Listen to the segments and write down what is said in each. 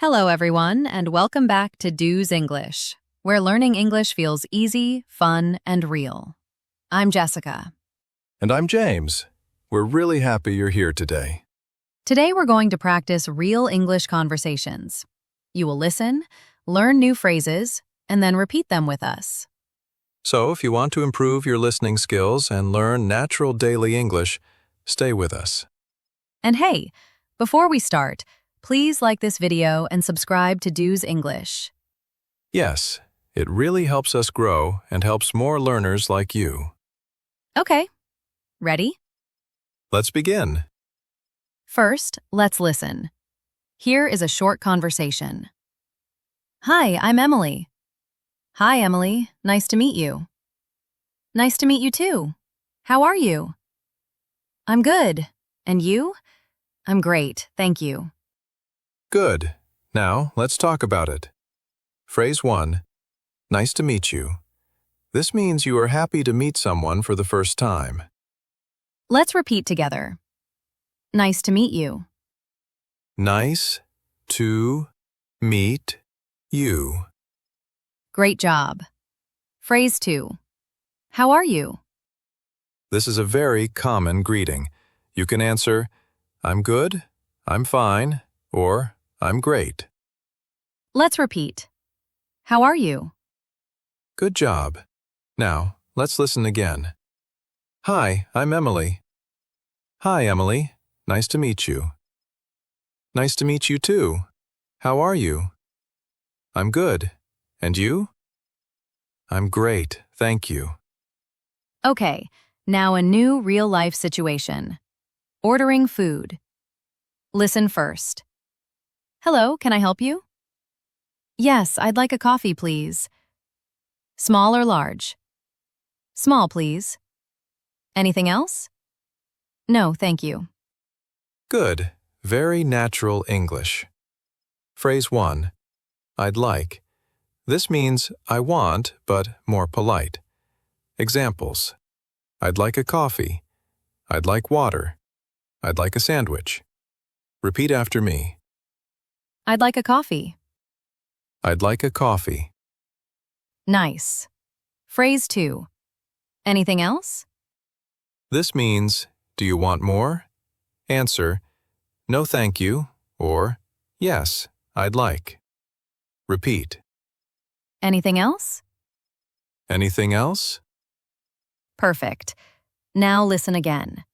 Hello, everyone, and welcome back to Do's English, where learning English feels easy, fun, and real. I'm Jessica. And I'm James. We're really happy you're here today. Today, we're going to practice real English conversations. You will listen, learn new phrases, and then repeat them with us. So if you want to improve your listening skills and learn natural daily English, stay with us. And hey, before we start, please like this video and subscribe to Do's English. Yes, it really helps us grow and helps more learners like you. Okay, ready? Let's begin. First, let's listen. Here is a short conversation. Hi, I'm Emily. Hi, Emily. Nice to meet you. Nice to meet you too. How are you? I'm good. And you? I'm great, thank you. Good. Now, let's talk about it. Phrase 1. Nice to meet you. This means you are happy to meet someone for the first time. Let's repeat together. Nice to meet you. Nice to meet you. Great job. Phrase 2. How are you? This is a very common greeting. You can answer, I'm good, I'm fine, or I'm great. Let's repeat. How are you? Good job. Now, let's listen again. Hi, I'm Emily. Hi, Emily. Nice to meet you. Nice to meet you too. How are you? I'm good. And you? I'm great, thank you. Okay, now a new real-life situation. Ordering food. Listen first. Hello, can I help you? Yes, I'd like a coffee, please. Small or large? Small, please. Anything else? No, thank you. Good. Very natural English. Phrase 1. I'd like. This means I want, but more polite. Examples. I'd like a coffee. I'd like water. I'd like a sandwich. Repeat after me. I'd like a coffee. I'd like a coffee. Nice. Phrase 2. Anything else? This means, do you want more? Answer, no thank you, or yes, I'd like. Repeat. Anything else? Anything else? Perfect. Now listen again.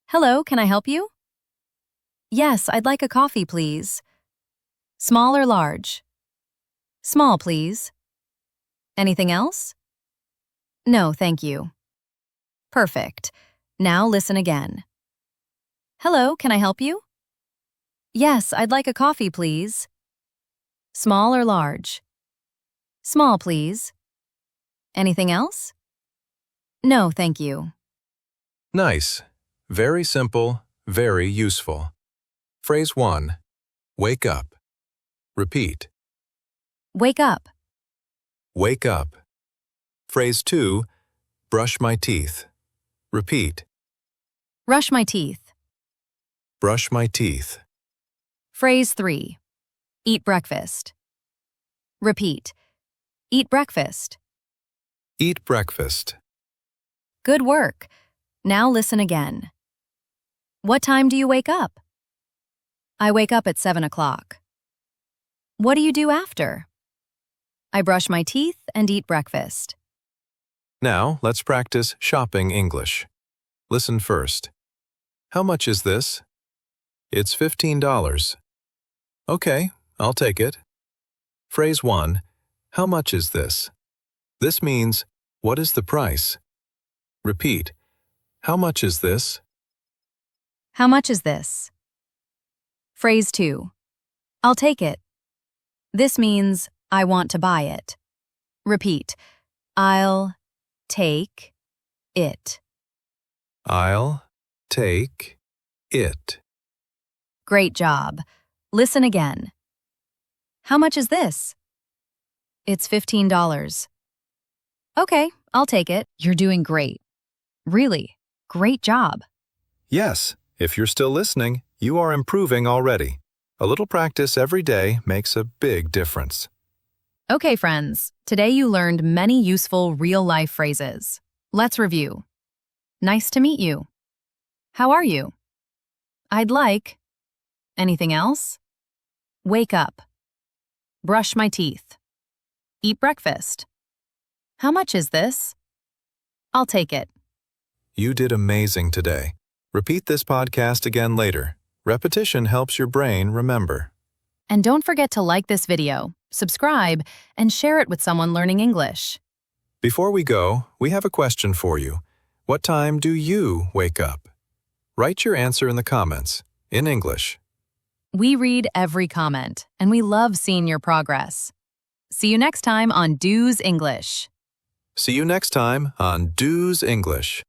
Hello, can I help you? Yes, I'd like a coffee, please. Small or large? Small, please. Anything else? No, thank you. Perfect. Now listen again. Hello, can I help you? Yes, I'd like a coffee, please. Small or large? Small, please. Anything else? No, thank you. Nice. Very simple, very useful. Phrase 1. Wake up. Repeat. Wake up. Wake up. Phrase 2. Brush my teeth. Repeat. Brush my teeth. Brush my teeth. Phrase 3. Eat breakfast. Repeat. Eat breakfast. Eat breakfast. Good work. Now listen again. What time do you wake up? I wake up at 7 o'clock. What do you do after? I brush my teeth and eat breakfast. Now, let's practice shopping English. Listen first. How much is this? It's $15. Okay, I'll take it. Phrase 1. How much is this? This means, what is the price? Repeat. How much is this? How much is this? Phrase 2. I'll take it. This means, I want to buy it. Repeat. I'll take it. I'll take it. Great job. Listen again. How much is this? It's $15. Okay, I'll take it. You're doing great. Really, great job. Yes, if you're still listening, you are improving already. A little practice every day makes a big difference. Okay, friends, today you learned many useful real-life phrases. Let's review. Nice to meet you. How are you? I'd like. Anything else? Wake up. Brush my teeth. Eat breakfast. How much is this? I'll take it. You did amazing today. Repeat this podcast again later. Repetition helps your brain remember. And don't forget to like this video, subscribe, and share it with someone learning English. Before we go, we have a question for you. What time do you wake up? Write your answer in the comments, in English. We read every comment, and we love seeing your progress. See you next time on Do's English. See you next time on Do's English.